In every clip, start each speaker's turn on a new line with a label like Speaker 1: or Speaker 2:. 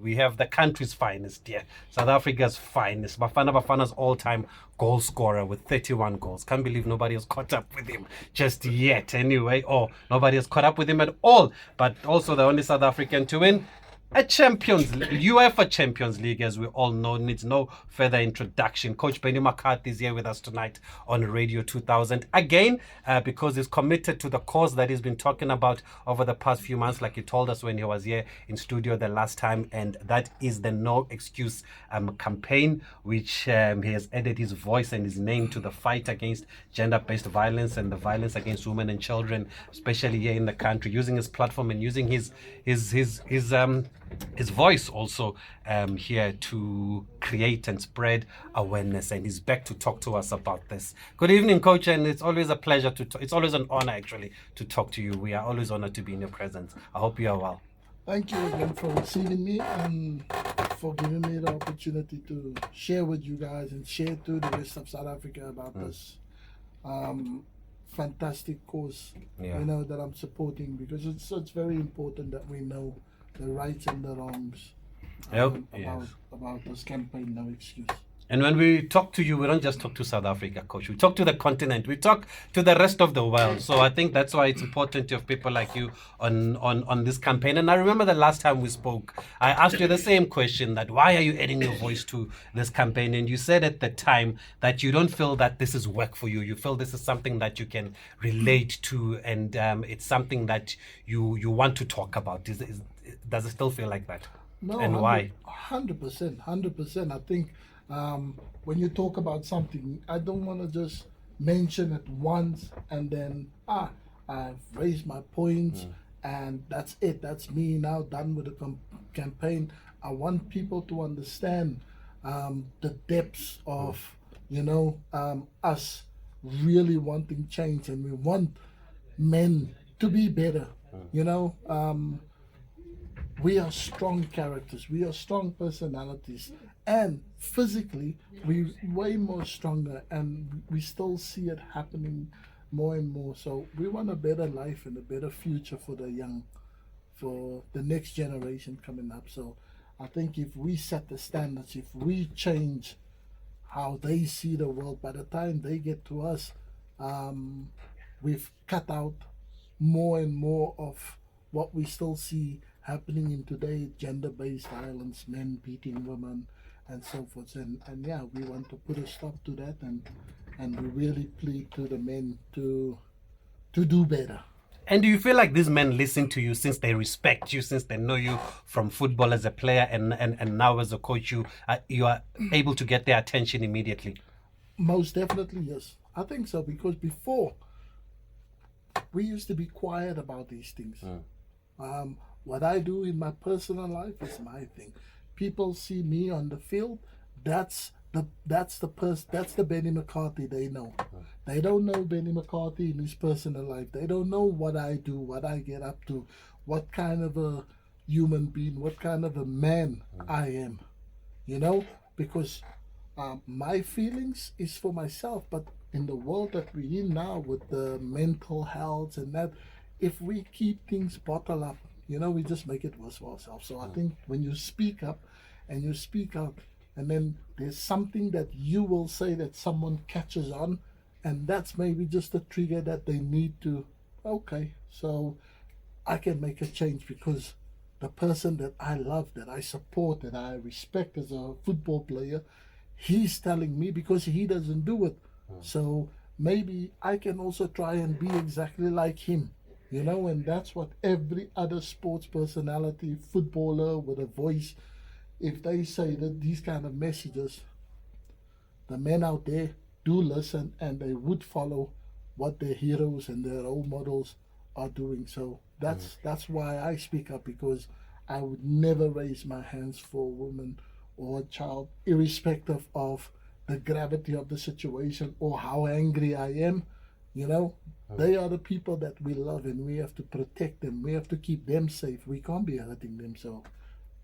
Speaker 1: We have the country's finest here, South Africa's finest. Bafana Bafana's all-time goal scorer with 31 goals. Can't believe nobody has caught up with him just yet anyway. Or nobody has caught up with him at all. But also the only South African to win a UEFA Champions League, as we all know, needs no further introduction. Coach Benni McCarthy is here with us tonight on Radio 2000 again, because he's committed to the cause that he's been talking about over the past few months, like he told us when he was here in studio the last time, and that is the No Excuse campaign, which he has added his voice and his name to the fight against gender-based violence and the violence against women and children, especially here in the country, using his platform and using his voice also here to create and spread awareness. And he's back to talk to us about this. Good evening, Coach, and it's always a pleasure it's always an honor actually to talk to you. We are always honored to be in your presence. I hope you are well.
Speaker 2: Thank you again for receiving me and for giving me the opportunity to share with you guys and share to the rest of South Africa about this fantastic cause, that I'm supporting, because it's very important that we know the rights and the wrongs about this campaign, No Excuse.
Speaker 1: And when we talk to you, we don't just talk to South Africa, Coach. We talk to the continent. We talk to the rest of the world. So I think that's why it's important to have people like you on this campaign. And I remember the last time we spoke, I asked you the same question, that why are you adding your voice to this campaign? And you said at the time that you don't feel that this is work for you. You feel this is something that you can relate to, and it's something that you want to talk about. Does it still feel like that?
Speaker 2: No,
Speaker 1: and why?
Speaker 2: 100%. I think when you talk about something, I don't want to just mention it once and then I've raised my points and that's it. That's me now, done with the campaign. I want people to understand the depths of us really wanting change, and we want men to be better. We are strong characters, we are strong personalities, and physically we're way more stronger, and we still see it happening more and more. So we want a better life and a better future for the young, for the next generation coming up. So I think if we set the standards, if we change how they see the world, by the time they get to us, we've cut out more and more of what we still see happening in today, gender-based violence, men beating women, and so forth. And we want to put a stop to that, and we really plead to the men to do better.
Speaker 1: And do you feel like these men listen to you, since they respect you, since they know you from football as a player and now as a coach, you are able to get their attention immediately?
Speaker 2: Most definitely, yes. I think so, because before we used to be quiet about these things. What I do in my personal life is my thing. People see me on the field. That's the Benni McCarthy they know. They don't know Benni McCarthy in his personal life. They don't know what I do, what I get up to, what kind of a human being, what kind of a man I am. Because my feelings is for myself, but in the world that we're in now with the mental health and that, if we keep things bottled up, we just make it worse for ourselves. So I think when you speak up and you speak out, and then there's something that you will say that someone catches on, and that's maybe just a trigger that they need to, okay, so I can make a change, because the person that I love, that I support, that I respect as a football player, he's telling me, because he doesn't do it. So maybe I can also try and be exactly like him. And that's what every other sports personality, footballer with a voice, if they say that these kind of messages, the men out there do listen, and they would follow what their heroes and their role models are doing. So that's why I speak up, because I would never raise my hands for a woman or a child, irrespective of the gravity of the situation or how angry I am. They are the people that we love, and we have to protect them. We have to keep them safe. We can't be hurting them. So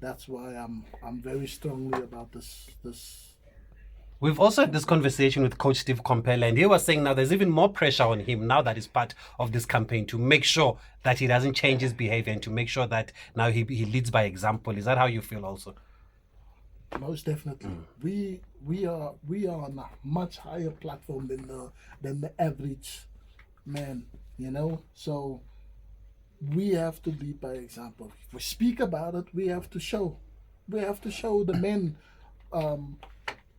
Speaker 2: that's why I'm very strongly about this
Speaker 1: We've also had this conversation with Coach Steve Compella, and he was saying now there's even more pressure on him now that he's part of this campaign to make sure that he doesn't change his behavior and to make sure that now he leads by example. Is that how you feel also?
Speaker 2: Most definitely. We are on a much higher platform than the average man, you know. So we have to lead by example. If we speak about it, we have to show. We have to show the men. Um,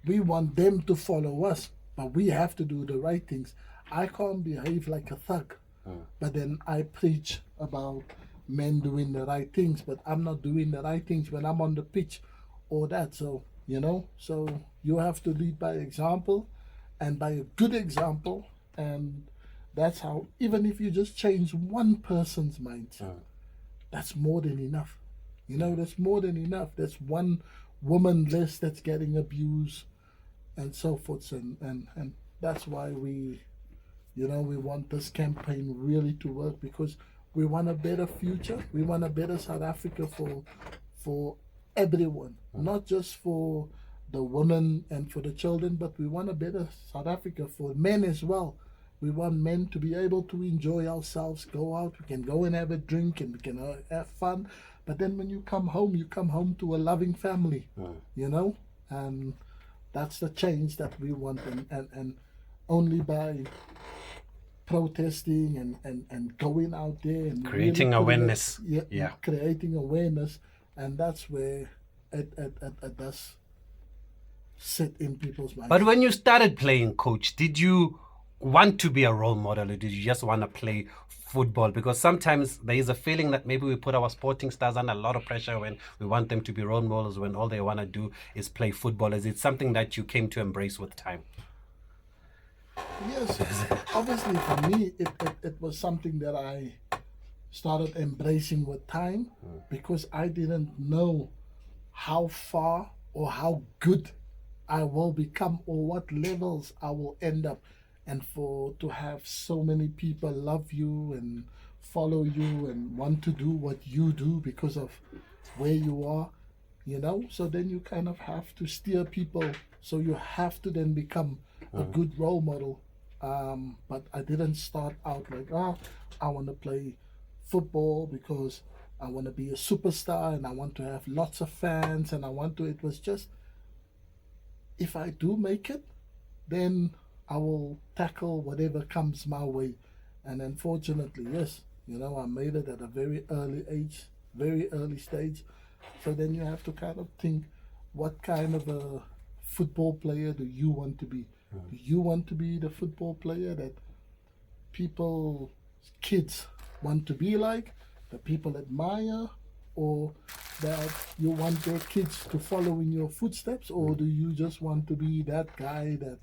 Speaker 2: we want them to follow us, but we have to do the right things. I can't behave like a thug, but then I preach about men doing the right things, but I'm not doing the right things when I'm on the pitch or that. So, you know, so you have to lead by example and by a good example. And that's how, even if you just change one person's mindset, that's more than enough. You know, that's more than enough. That's one woman less that's getting abused and so forth. And that's why we want this campaign really to work, because we want a better future. We want a better South Africa for everyone, not just for the women and for the children, but we want a better South Africa for men as well. We want men to be able to enjoy ourselves, go out, we can go and have a drink and we can have fun. But then when you come home to a loving family, you know? And that's the change that we want. And only by protesting and going out there and
Speaker 1: Creating
Speaker 2: really
Speaker 1: awareness.
Speaker 2: creating awareness. And that's where it does sit in people's minds.
Speaker 1: But when you started playing, Coach, did you want to be a role model or did you just want to play football? Because sometimes there is a feeling that maybe we put our sporting stars under a lot of pressure when we want them to be role models when all they want to do is play football. Is it something that you came to embrace with time?
Speaker 2: Yes, obviously for me, it was something that I started embracing with time, because I didn't know how far or how good I will become or what levels I will end up. And for to have so many people love you and follow you and want to do what you do because of where you are, you know. So then you kind of have to steer people, so you have to then become a good role model. But I didn't start out like, I want to play football because I want to be a superstar and I want to have lots of fans and I want to. It was just, if I do make it, then I will tackle whatever comes my way. And unfortunately, yes, you know, I made it at a very early age, very early stage. So then you have to kind of think, what kind of a football player do you want to be? Do you want to be the football player that people, kids want to be like, that people admire, or that you want your kids to follow in your footsteps, or do you just want to be that guy that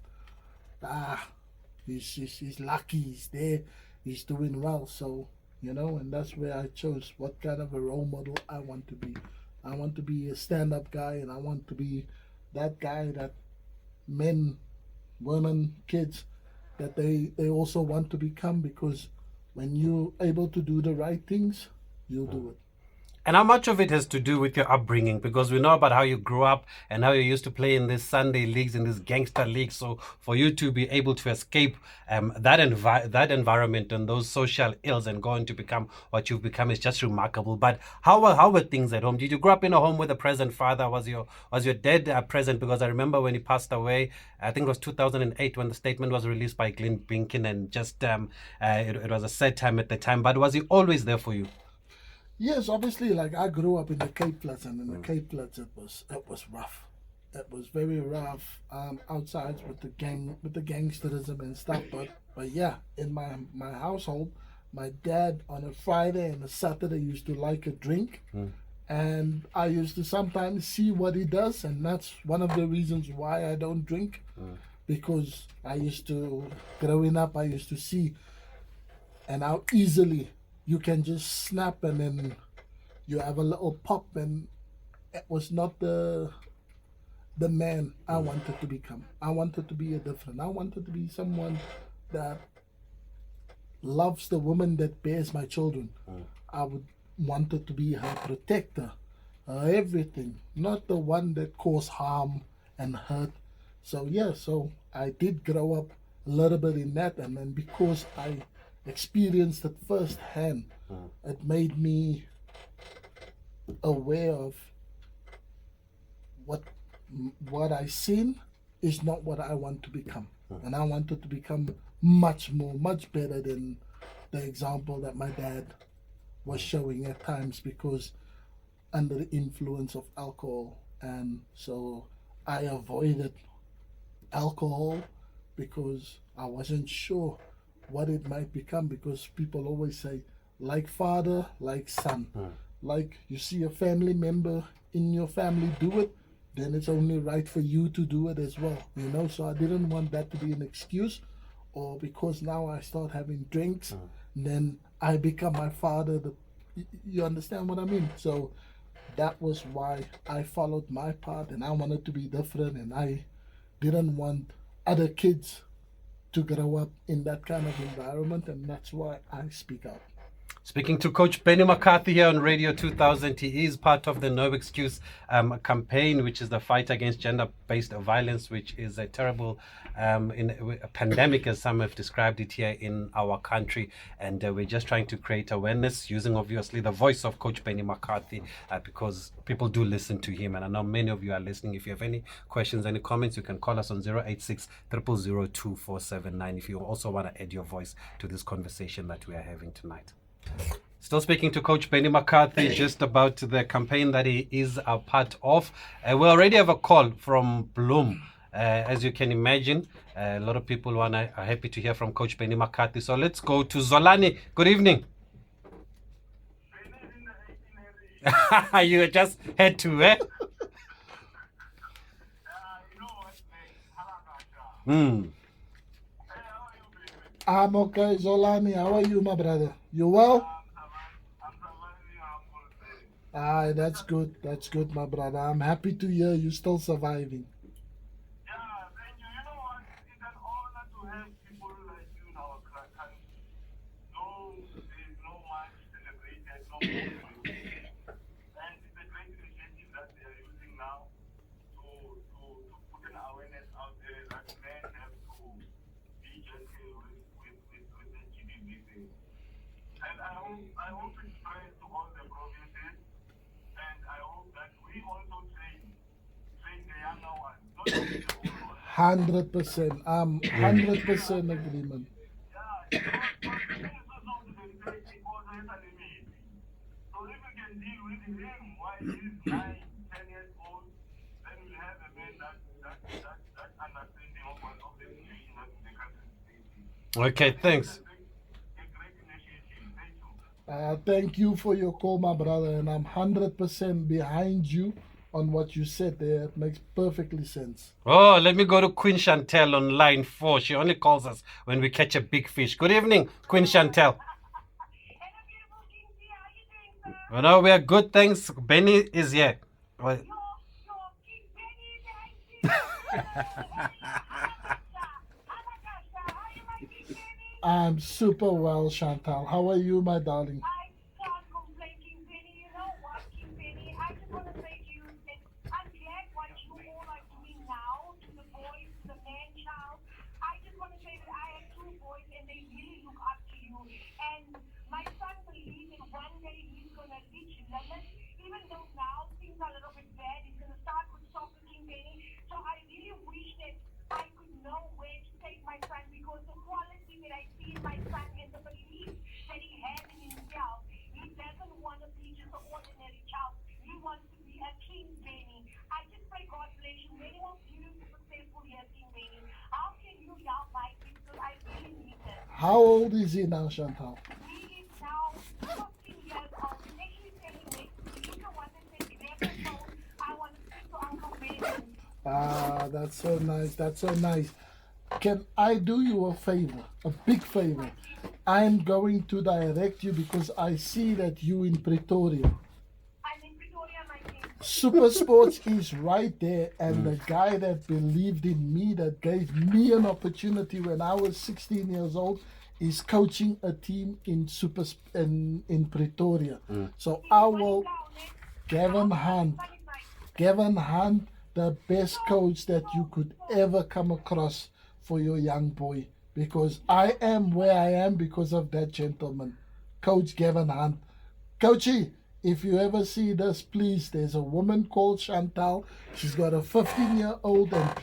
Speaker 2: he's lucky, he's there, he's doing well? So, you know, and that's where I chose what kind of a role model I want to be. I want to be a stand-up guy, and I want to be that guy that men, women, kids, that they also want to become, because when you're able to do the right things, you'll do it.
Speaker 1: And how much of it has to do with your upbringing? Because we know about how you grew up and how you used to play in these Sunday leagues, in these gangster leagues. So for you to be able to escape that environment and those social ills and go on to become what you've become is just remarkable. But how were things at home? Did you grow up in a home with a present father? Was your dad present? Because I remember when he passed away, I think it was 2008 when the statement was released by Glenn Binkin, and just it was a sad time at the time. But was he always there for you?
Speaker 2: Yes, obviously, like I grew up in the Cape Flats, and in the Cape Flats it was rough. It was very rough outside with the gangsterism and stuff. But yeah, in my household, my dad on a Friday and a Saturday used to like a drink, and I used to sometimes see what he does, and that's one of the reasons why I don't drink, because growing up, I used to see, and how easily you can just snap and then you have a little pop, and it was not the man I wanted to become. I wanted to be I wanted to be someone that loves the woman that bears my children. I would wanted to be her protector, her everything, not the one that cause harm and hurt. So yeah, so I did grow up a little bit in that, and then because I experienced it firsthand, it made me aware of what what I seen is not what I want to become, and I wanted to become much more, much better than the example that my dad was showing at times, because under the influence of alcohol, and so I avoided alcohol because I wasn't sure what it might become, because people always say like father like son, like you see a family member in your family do it, then it's only right for you to do it as well, you know. So I didn't want that to be an excuse, or because now I start having drinks, then I become my father. You understand what I mean? So that was why I followed my path, and I wanted to be different, and I didn't want other kids to grow up in that kind of environment, and that's why I speak out.
Speaker 1: Speaking to Coach Benni McCarthy here on Radio 2000, he is part of the No Excuse campaign, which is the fight against gender-based violence, which is a terrible a pandemic, as some have described it here in our country. And we're just trying to create awareness using, obviously, the voice of Coach Benni McCarthy, because people do listen to him. And I know many of you are listening. If you have any questions, any comments, you can call us on 086 000 2479 if you also want to add your voice to this conversation that we are having tonight. Still speaking to Coach Benni McCarthy just about the campaign that he is a part of. We already have a call from Bloom. As you can imagine, a lot of people are happy to hear from Coach Benni McCarthy. So let's go to Zolani. Good evening. You just had to, eh?
Speaker 2: I'm okay, Zolani. How are you, my brother? You well? Ah, that's good. That's good, my brother. I'm happy to hear you still surviving.
Speaker 3: Thank
Speaker 2: 100%. I'm 100% agreement.
Speaker 1: Okay, thanks.
Speaker 2: Thank you for your call, my brother, and I'm 100% behind you on what you said there. It makes perfectly sense.
Speaker 1: Oh, let me go to Queen Chantel on line 4. She only calls us when we catch a big fish. Good evening, Queen Chantel. Oh, no, we are good, thanks. Benny is here. Well,
Speaker 2: I'm super well, Chantal. How are you, my darling? How old is he now, Chantal? Ah, that's so nice. That's so nice. Can I do you a favor? A big favor. I'm going to direct you because I see that you in Pretoria. Super Sports is right there, and the guy that believed in me, that gave me an opportunity when I was 16 years old, is coaching a team in in Pretoria. So I will, Gavin Hunt the best coach that you could ever come across for your young boy, because I am where I am because of that gentleman, Coach Gavin Hunt. Coachy, if you ever see this, please, there's a woman called Chantal. She's got a 15-year-old, and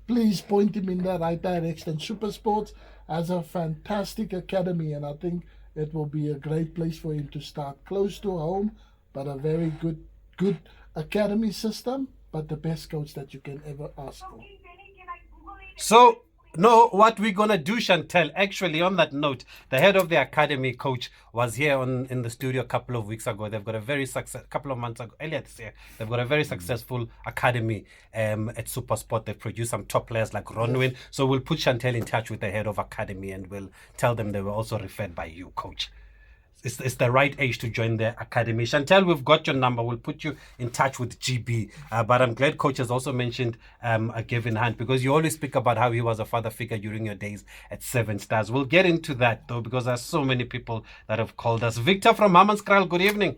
Speaker 2: please point him in the right direction. Super Sports has a fantastic academy, and I think it will be a great place for him to start. Close to home, but a very good academy system, but the best coach that you can ever ask for.
Speaker 1: So, no, what we're gonna do, Chantel. Actually, on that note, the head of the academy, coach, was here in the studio a couple of weeks ago. They've got a very couple of months ago, earlier this year. They've got a very successful academy at Supersport. They've produced some top players like Ronwin. So we'll put Chantel in touch with the head of academy, and we'll tell them they were also referred by you, coach. It's the right age to join the academy. Chantel, we've got your number. We'll put you in touch with GB. But I'm glad coach has also mentioned a Gavin Hunt, because you always speak about how he was a father figure during your days at Seven Stars. We'll get into that, though, because there's so many people that have called us. Victor from Hammanskraal, good evening.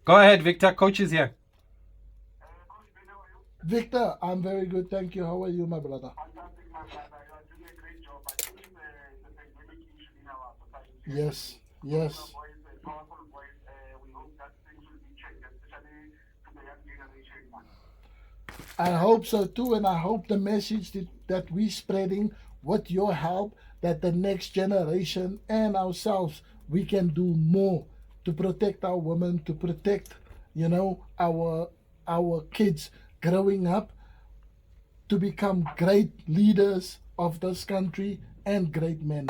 Speaker 1: Go ahead, Victor. Coach is here.
Speaker 2: Victor, I'm very good, thank you. How are you, my brother? Yes, yes. I hope so too, and I hope the message that we're spreading with your help, that the next generation and ourselves, we can do more to protect our women, to protect, our kids growing up to become great leaders of this country and great men.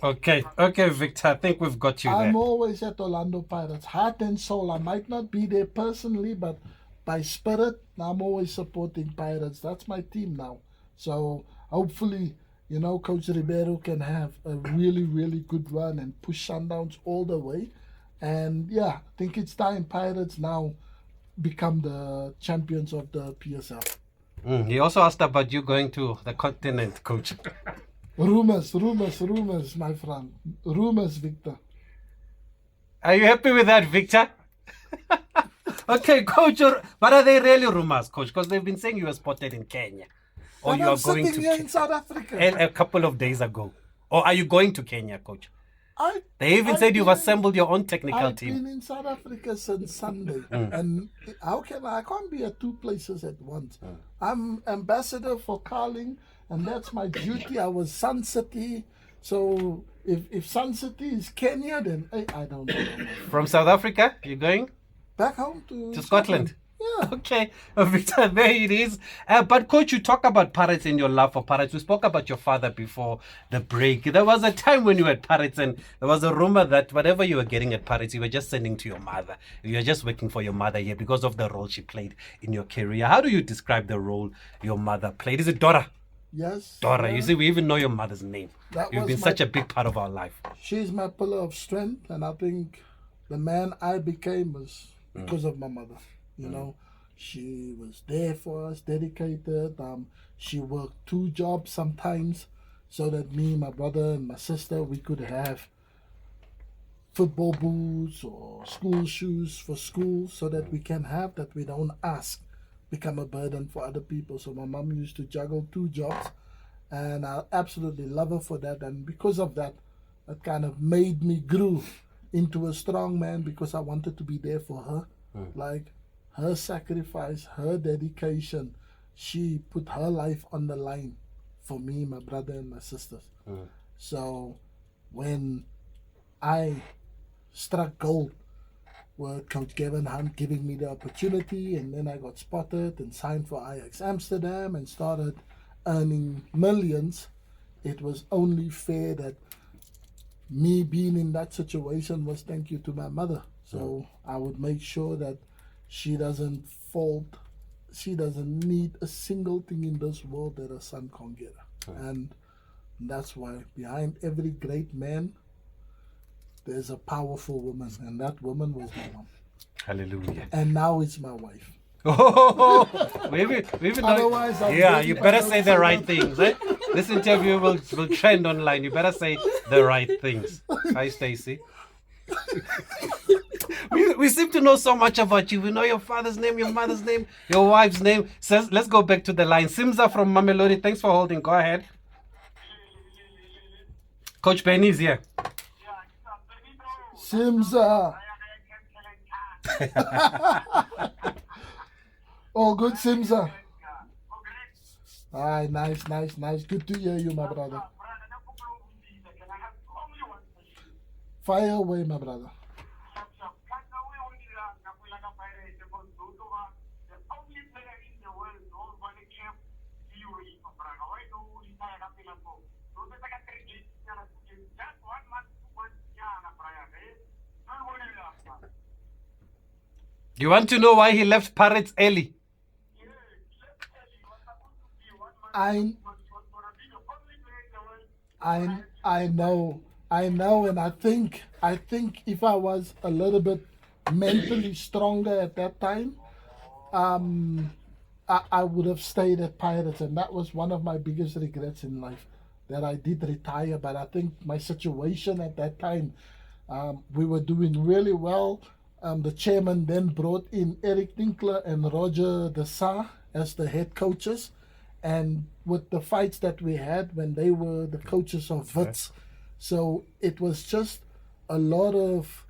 Speaker 1: Okay, Victor. I think we've got you there.
Speaker 2: I'm always at Orlando Pirates, heart and soul. I might not be there personally, but by spirit, I'm always supporting Pirates. That's my team now. So hopefully, Coach Ribeiro can have a really, really good run and push Sundowns all the way. And yeah, I think it's time Pirates now become the champions of the PSL.
Speaker 1: He also asked about you going to the continent, coach.
Speaker 2: Rumors, my friend. Rumors, Victor.
Speaker 1: Are you happy with that, Victor? Okay, coach. But are they really rumors, coach? Because they've been saying you were spotted in Kenya. Or
Speaker 2: and
Speaker 1: you
Speaker 2: I'm
Speaker 1: are going
Speaker 2: sitting
Speaker 1: to
Speaker 2: here in South Africa.
Speaker 1: A couple of days ago. Or are you going to Kenya, coach? They even
Speaker 2: I've
Speaker 1: said you've
Speaker 2: been-
Speaker 1: assembled your own technical
Speaker 2: I've
Speaker 1: team.
Speaker 2: been in South Africa since Sunday, and I can't be at two places at once. I'm ambassador for Carling, and that's my duty. I was Sun City, so if Sun City is Kenya, then I don't know.
Speaker 1: From South Africa, you're going
Speaker 2: Back home to
Speaker 1: Scotland?
Speaker 2: Yeah.
Speaker 1: Okay, Victor, there it is. But coach, you talk about Pirates and your love for Pirates. We spoke about your father before the break. There was a time when you were at Pirates, and there was a rumor that whatever you were getting at Pirates, you were just sending to your mother. You were just working for your mother here because of the role she played in your career. How do you describe the role your mother played? Is it Dora?
Speaker 2: Yes.
Speaker 1: Dora.
Speaker 2: Yeah.
Speaker 1: You see, we even know your mother's name. You've been such a big part of our life.
Speaker 2: She's my pillar of strength, and I think the man I became was because of my mother. She was there for us, dedicated. She worked 2 jobs sometimes so that me, my brother, and my sister, we could have football boots or school shoes for school so that we can have that. We don't become a burden for other people. So my mom used to juggle 2 jobs, and I absolutely love her for that. And because of that, that kind of made me grow into a strong man, because I wanted to be there for her. Like, her sacrifice, her dedication, she put her life on the line for me, my brother, and my sisters. So when I struck gold with Coach Gavin Hunt giving me the opportunity, and then I got spotted and signed for Ajax Amsterdam and started earning millions, it was only fair that me being in that situation was thank you to my mother. So I would make sure that she doesn't she doesn't need a single thing in this world that a son can't get her. And that's why behind every great man, there's a powerful woman, and that woman was my mom.
Speaker 1: Hallelujah.
Speaker 2: And now it's my wife.
Speaker 1: Oh, maybe not.
Speaker 2: Otherwise, I'm
Speaker 1: Yeah,
Speaker 2: ready
Speaker 1: you
Speaker 2: to
Speaker 1: better
Speaker 2: go
Speaker 1: say
Speaker 2: to
Speaker 1: the right
Speaker 2: the-
Speaker 1: things. Eh? This interview will trend online. You better say the right things. Hi, Stacy. we seem to know so much about you. We know your father's name, your mother's name, your wife's name. Says, let's go back to the line. Simza from Mamelodi. Thanks for holding. Go ahead. Coach Benny is here.
Speaker 2: Simza. Oh, good, Simza. Aye, nice. Good to hear you, my brother. Fire away, my brother.
Speaker 1: You want to know why he left Pirates early?
Speaker 2: I know, and I think if I was a little bit mentally stronger at that time, I would have stayed at Pirates, and that was one of my biggest regrets in life, that I did retire. But I think my situation at that time, we were doing really well. The chairman then brought in Eric Tinkler and Roger De Sa as the head coaches. And with the fights that we had when they were the coaches of Wits, so it was just a lot of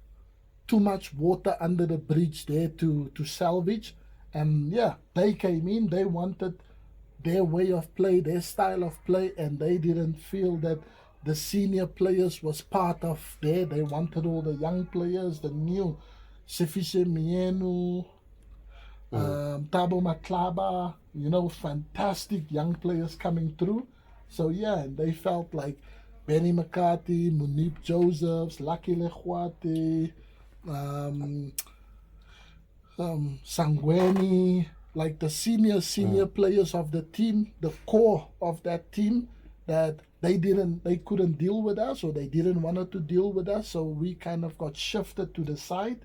Speaker 2: too much water under the bridge there to salvage. And yeah, they came in, they wanted their way of play, their style of play, and they didn't feel that the senior players was part of there. They wanted all the young players, the new Sefise Mienu, Tabo Matlaba, fantastic young players coming through. So yeah, and they felt like Benni McCarthy, Munib Josephs, Lucky Lechwate, Sangweni, like the senior players of the team, the core of that team, that they couldn't deal with us, or they didn't want to deal with us. So we kind of got shifted to the side.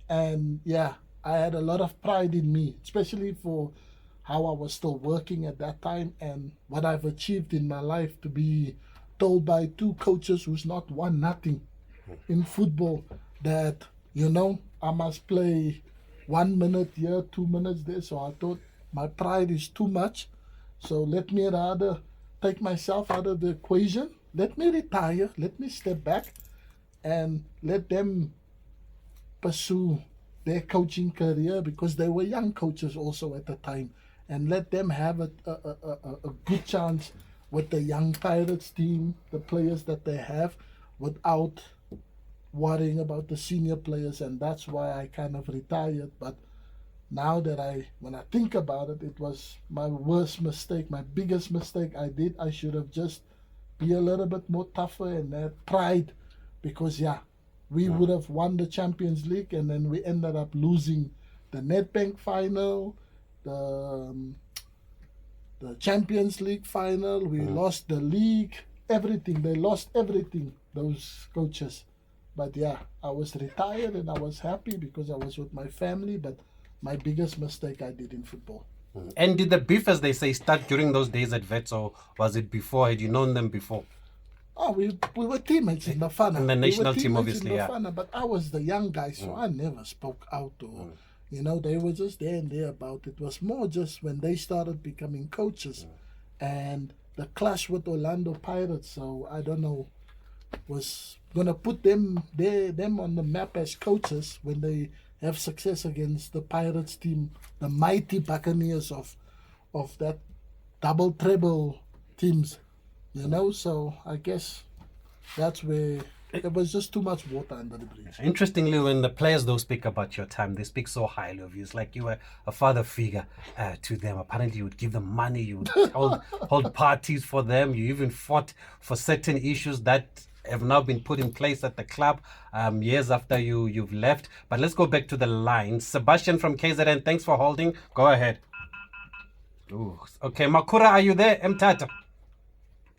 Speaker 2: And yeah, I had a lot of pride in me, especially for how I was still working at that time and what I've achieved in my life, to be told by two coaches who's not won nothing in football that, I must play 1 minute here, 2 minutes there. So I thought my pride is too much. So let me rather take myself out of the equation. Let me retire. Let me step back and let them pursue their coaching career, because they were young coaches also at the time, and let them have a good chance with the young Pirates team, the players that they have, without worrying about the senior players. And that's why I kind of retired. But now that when I think about it, it was my worst mistake, my biggest mistake I did. I should have just be a little bit more tougher and had pride, because we would have won the Champions League, and then we ended up losing the Nedbank final, the Champions League final. We lost the league, everything. They lost everything, those coaches. But yeah, I was retired and I was happy because I was with my family. But my biggest mistake I did in football.
Speaker 1: And did the beef, as they say, start during those days at Vets, or was it before? Had you known them before?
Speaker 2: Oh, we were teammates in Bafana.
Speaker 1: In the national team,
Speaker 2: teammates
Speaker 1: obviously,
Speaker 2: in
Speaker 1: yeah.
Speaker 2: Bafana, but I was the young guy, so I never spoke out, or they were just there and there about it. It was more just when they started becoming coaches, and the clash with Orlando Pirates. So I don't know, was gonna put them on the map as coaches when they have success against the Pirates team, the mighty Buccaneers of that double treble teams. So I guess that's where it was just too much water under the bridge.
Speaker 1: Interestingly, when the players though speak about your time, they speak so highly of you. It's like you were a father figure to them. Apparently, you would give them money, you would hold parties for them. You even fought for certain issues that have now been put in place at the club years after you've left. But let's go back to the line. Sebastian from KZN, thanks for holding. Go ahead. Ooh. Okay, Makura, are you there? Mtata.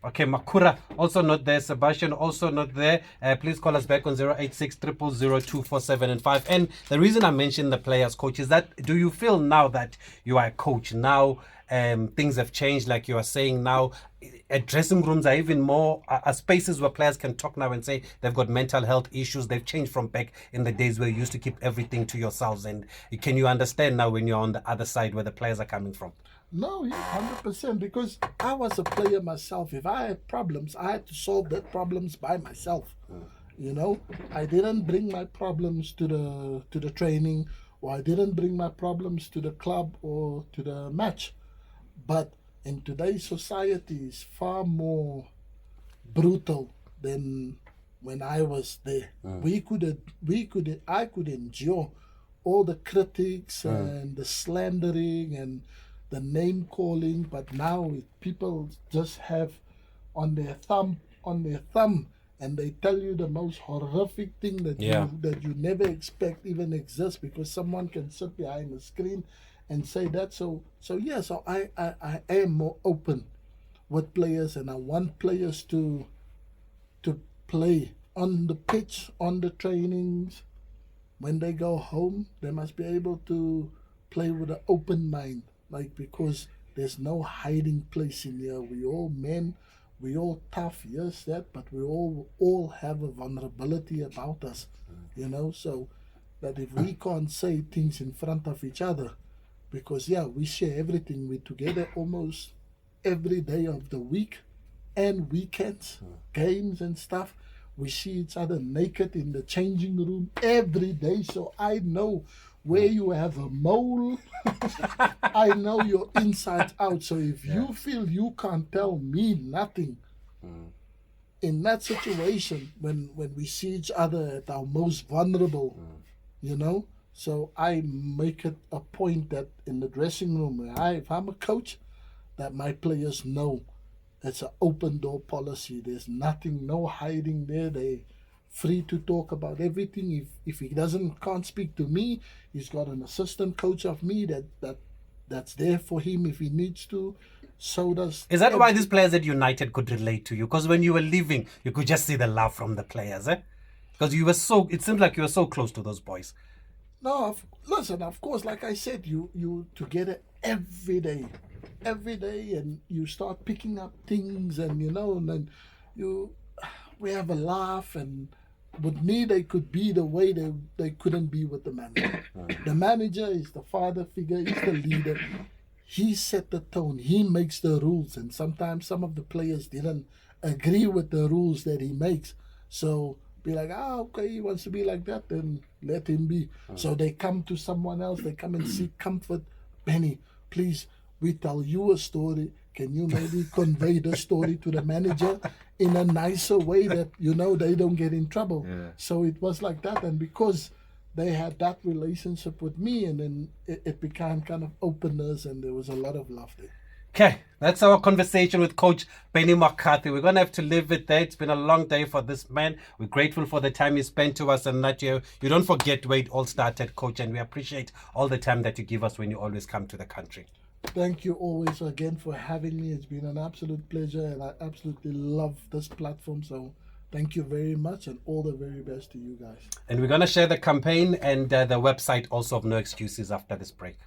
Speaker 1: Okay, Makura also not there. Sebastian also not there. Please call us back on 086 000 and 5. And the reason I mentioned the players, coach, is that do you feel now that you are a coach now, things have changed, like you are saying now, dressing rooms are even more are spaces where players can talk now and say they've got mental health issues. They've changed from back in the days where you used to keep everything to yourselves. And can you understand now when you're on the other side where the players are coming from?
Speaker 2: No, yeah, 100%. Because I was a player myself. If I had problems, I had to solve the problems by myself. You know, I didn't bring my problems to the training, or I didn't bring my problems to the club or to the match. But in today's society, is far more brutal than when I was there. I could endure all the critics and the slandering and the name calling, but now people just have on their thumb, and they tell you the most horrific thing that you never expect even exists, because someone can sit behind a screen and say that. So I am more open with players, and I want players to play on the pitch, on the trainings. When they go home, they must be able to play with an open mind. Like, because there's no hiding place in here. We all men, we all tough, yes, that, but we all have a vulnerability about us, you know. So that if we can't say things in front of each other, because we share everything. We're together almost every day of the week and weekends, games and stuff. We see each other naked in the changing room every day. So I know where you have a mole, I know your inside out. So if you feel you can't tell me nothing, in that situation, when we see each other at our most vulnerable, you know, so I make it a point that in the dressing room, if I'm a coach, that my players know it's an open door policy. There's nothing, no hiding there. They free to talk about everything. If he can't speak to me, he's got an assistant coach of me that's there for him if he needs to. So does.
Speaker 1: Is that why these players at United could relate to you? Because when you were leaving, you could just see the love from the players, eh? Because it seems like you were so close to those boys.
Speaker 2: No, listen, of course, like I said, you together every day, and you start picking up things, and you know, and then we have a laugh. And with me, they could be the way they couldn't be with the manager. The manager is the father figure, he's the leader. He set the tone, he makes the rules, and sometimes some of the players didn't agree with the rules that he makes. So be like, okay, he wants to be like that, then let him be. So they come to someone else, they come and seek comfort. Benny, please, we tell you a story. Can you maybe convey the story to the manager in a nicer way that, you know, they don't get in trouble? So it was like that. And because they had that relationship with me, and then it became kind of openness, and there was a lot of love there.
Speaker 1: Okay, that's our conversation with Coach Benni McCarthy. We're going to have to leave it there. It's been a long day for this man. We're grateful for the time he spent to us, and that you don't forget where it all started, Coach, and we appreciate all the time that you give us when you always come to the country.
Speaker 2: Thank you always again for having me. It's been an absolute pleasure, and I absolutely love this platform. So thank you very much, and all the very best to you guys.
Speaker 1: And we're going to share the campaign and the website also of No Excuses after this break.